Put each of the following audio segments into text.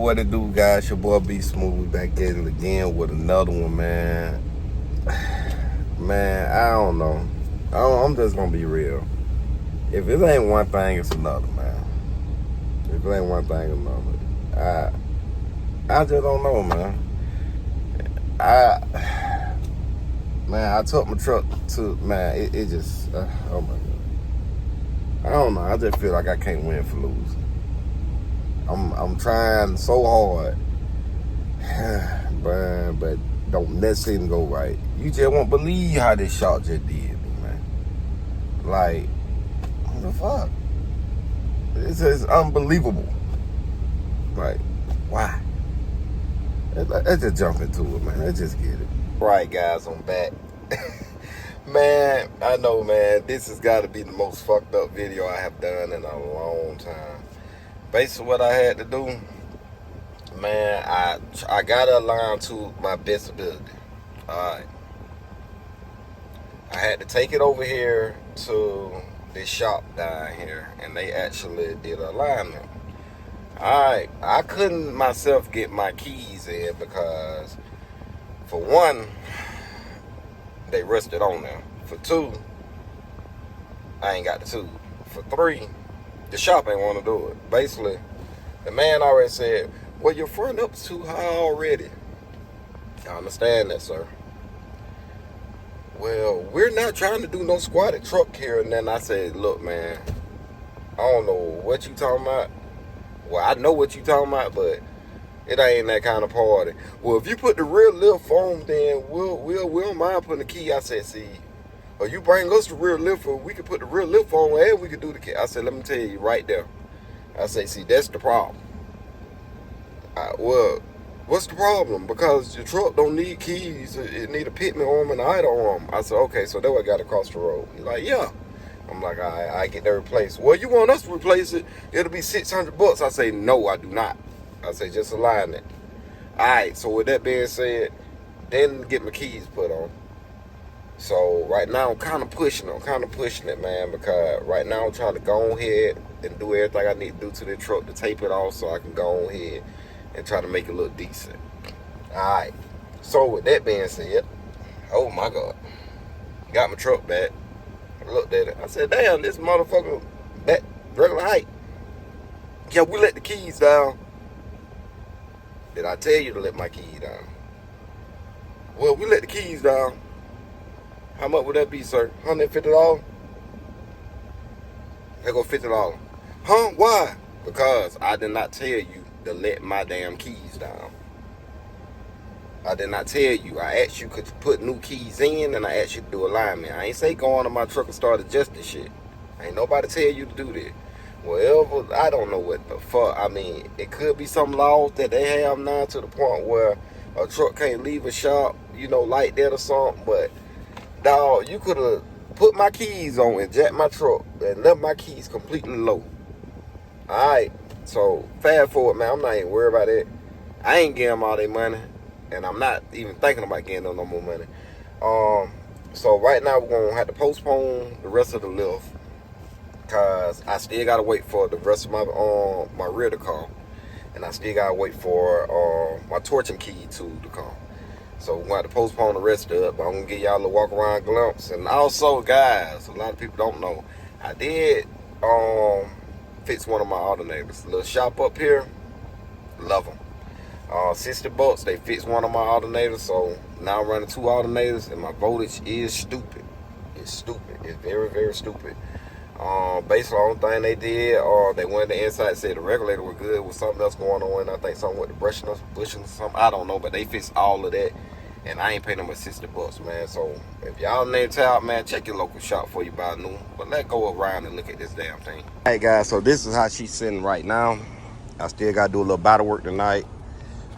what it do, guys? Your boy B Smooth. We back at it again with another one, man. Man, I don't know. I'm just gonna be real. If it ain't one thing, it's another, man. If it ain't one thing, another. I just don't know, man. I took my truck to, man, it just, oh my God. I don't know. I just feel like I can't win for losing. I'm trying so hard, but don't necessarily go right. You just won't believe how this shot just did me, man. Like, what the fuck? It's unbelievable. Like, why? Let's just jump into it, man. Let's just get it. Right, guys, I'm back. Man, I know, man, this has got to be the most fucked up video I have done in a long time. Basically, what I had to do, man, I got to align to my best ability. Alright. I had to take it over here to this shop down here, and they actually did alignment. Alright, I couldn't myself get my keys in because, for one, they rusted on there. For two, I ain't got the tube. For three, the shop ain't want to do it. Basically, the man already said, well, your front up's too high already. I understand that, sir. Well, we're not trying to do no squatted truck here. And then I said, look, man, I don't know what you talking about. Well, I know what you talking about, but it ain't that kind of party. Well, if you put the rear lift foam, then we'll mind putting the key. I said, see, or you bring us the rear lift, or we could put the rear lift on and we could do the key. I said, let me tell you right there. I say, see, that's the problem. Well, what's the problem? Because your truck don't need keys. It need a pitman arm and an idle arm. I said, okay, so that way I got to cross the road. He's like, yeah. I'm like, all right, I get that replaced. Well, you want us to replace it? It'll be $600. I say, no, I do not. I say, just align it. All right, so with that being said, then get my keys put on. So right now I'm kind of pushing it, man, because right now I'm trying to go ahead and do everything I need to do to the truck to tape it off so I can go ahead and try to make it look decent. All right, so with that being said, oh my God, got my truck back. I looked at it. I said, damn, this motherfucker back regular height. Yeah, we let the keys down. Did I tell you to let my keys down? Well, we let the keys down. How much would that be, sir? $150? There go $50. Huh? Why? Because I did not tell you to let my damn keys down. I did not tell you. I asked you could put new keys in, and I asked you to do alignment. I ain't say go on to my truck and start adjusting shit. Ain't nobody tell you to do that. Well, I don't know what the fuck. I mean, it could be some laws that they have now to the point where a truck can't leave a shop, like that or something. But, dog, you could have put my keys on and jacked my truck and left my keys completely low. Alright, so fast forward, man. I'm not even worried about that. I ain't getting them all their money, and I'm not even thinking about getting them no more money. So right now we're going to have to postpone the rest of the lift, because I still got to wait for the rest of my rear to come. And I still got to wait for my torching key to come. So we're going to have to postpone the rest of it. But I'm going to give y'all a little walk around glimpse. And also, guys, a lot of people don't know, I did fix one of my alternators. A little shop up here. Love them. $60, they fixed one of my alternators. So now I'm running 2 alternators. And my voltage is stupid. It's stupid. It's very, very stupid. Basically, the only thing they did, they went to the inside, said the regulator was good, with something else going on. I think something with the bushing or something. I don't know, but they fixed all of that, and I ain't paying them but $60, man. So if y'all name out, man, check your local shop before you buy new. But let's go around and look at this damn thing. All right, guys. So this is how she's sitting right now. I still gotta do a little body work tonight.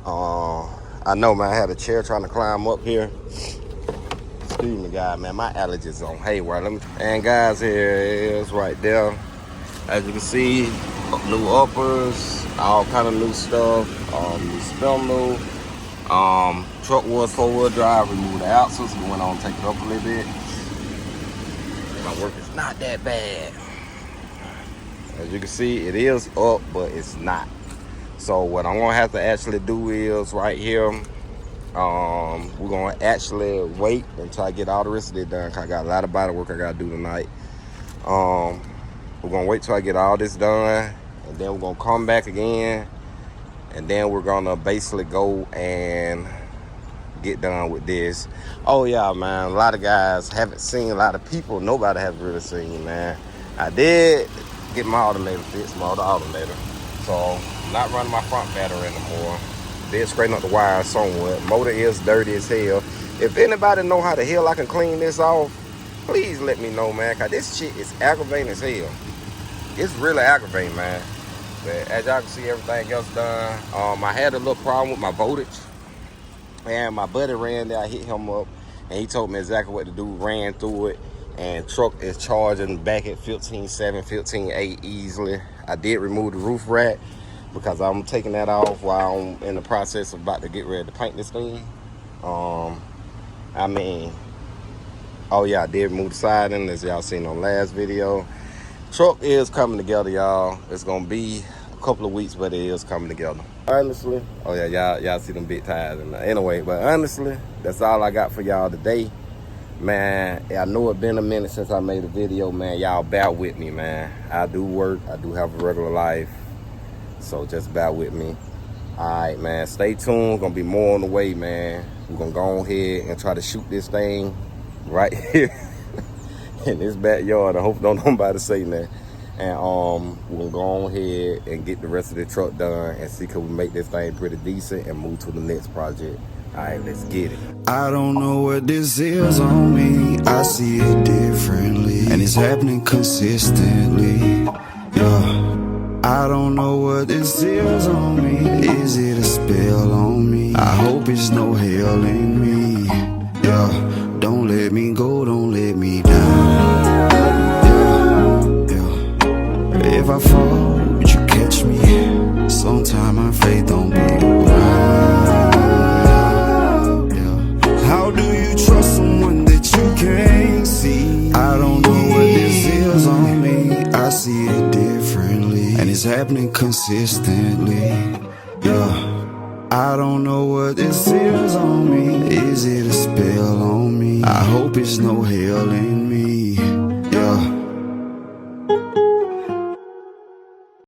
I know, man. I had a chair trying to climb up here. Excuse me, guys, man, my allergies on haywire. And guys, here it is right there. As you can see, new uppers, all kind of new stuff, new spindle. Truck was 4-wheel drive, removed the axles, we went on to take it up a little bit. My work is not that bad. As you can see, it is up, but it's not. So what I'm gonna have to actually do is right here, we're gonna actually wait until I get all the rest of it done, 'cause I got a lot of body work I gotta do tonight. We're gonna wait till I get all this done, and then we're gonna come back again, and then we're gonna basically go and get done with this. Oh yeah, man, a lot of guys haven't seen, a lot of people, nobody has really seen, man. I did get my alternator fixed, my other alternator. So I'm not running my front battery anymore. Did straighten up the wires somewhat. Motor is dirty as hell. If anybody know how the hell I can clean this off, please let me know, man, 'cause this shit is aggravating as hell. It's really aggravating, man. But as y'all can see, everything else done. I had a little problem with my voltage, and my buddy ran there. I hit him up, and he told me exactly what to do. Ran through it, and truck is charging back at 15.7, 15.8 easily. I did remove the roof rack because I'm taking that off while I'm in the process of about to get ready to paint this thing. I mean, oh yeah, I did remove the siding, as y'all seen on last video. Truck is coming together, y'all. It's gonna be a couple of weeks, but it is coming together. Honestly, oh yeah, y'all see them big tires. Anyway, but honestly, that's all I got for y'all today. Man, I know it's been a minute since I made a video, man. Y'all bear with me, man. I do work, I do have a regular life, so just bear with me. All right, man, stay tuned. Gonna be more on the way, man. We're gonna go on ahead and try to shoot this thing right here in this backyard. I hope don't nobody say that. And we're gonna go on ahead and get the rest of the truck done and see can we make this thing pretty decent and move to the next project. All right, let's get it. I don't know what this is on me, I see it differently, and it's happening consistently, yeah. I don't know what this is on me, is it a spell on me? I hope it's no hell in me, yeah. Don't let me go, don't let me down, yeah, yeah. If I fall, would you catch me? Sometime my faith don't be around. How do you trust someone that you can't see? I don't know what this is on me, I see it differently, and it's happening consistently, yeah. I don't know what this is on me, is it a spell on me? I hope it's no hell in me, yeah.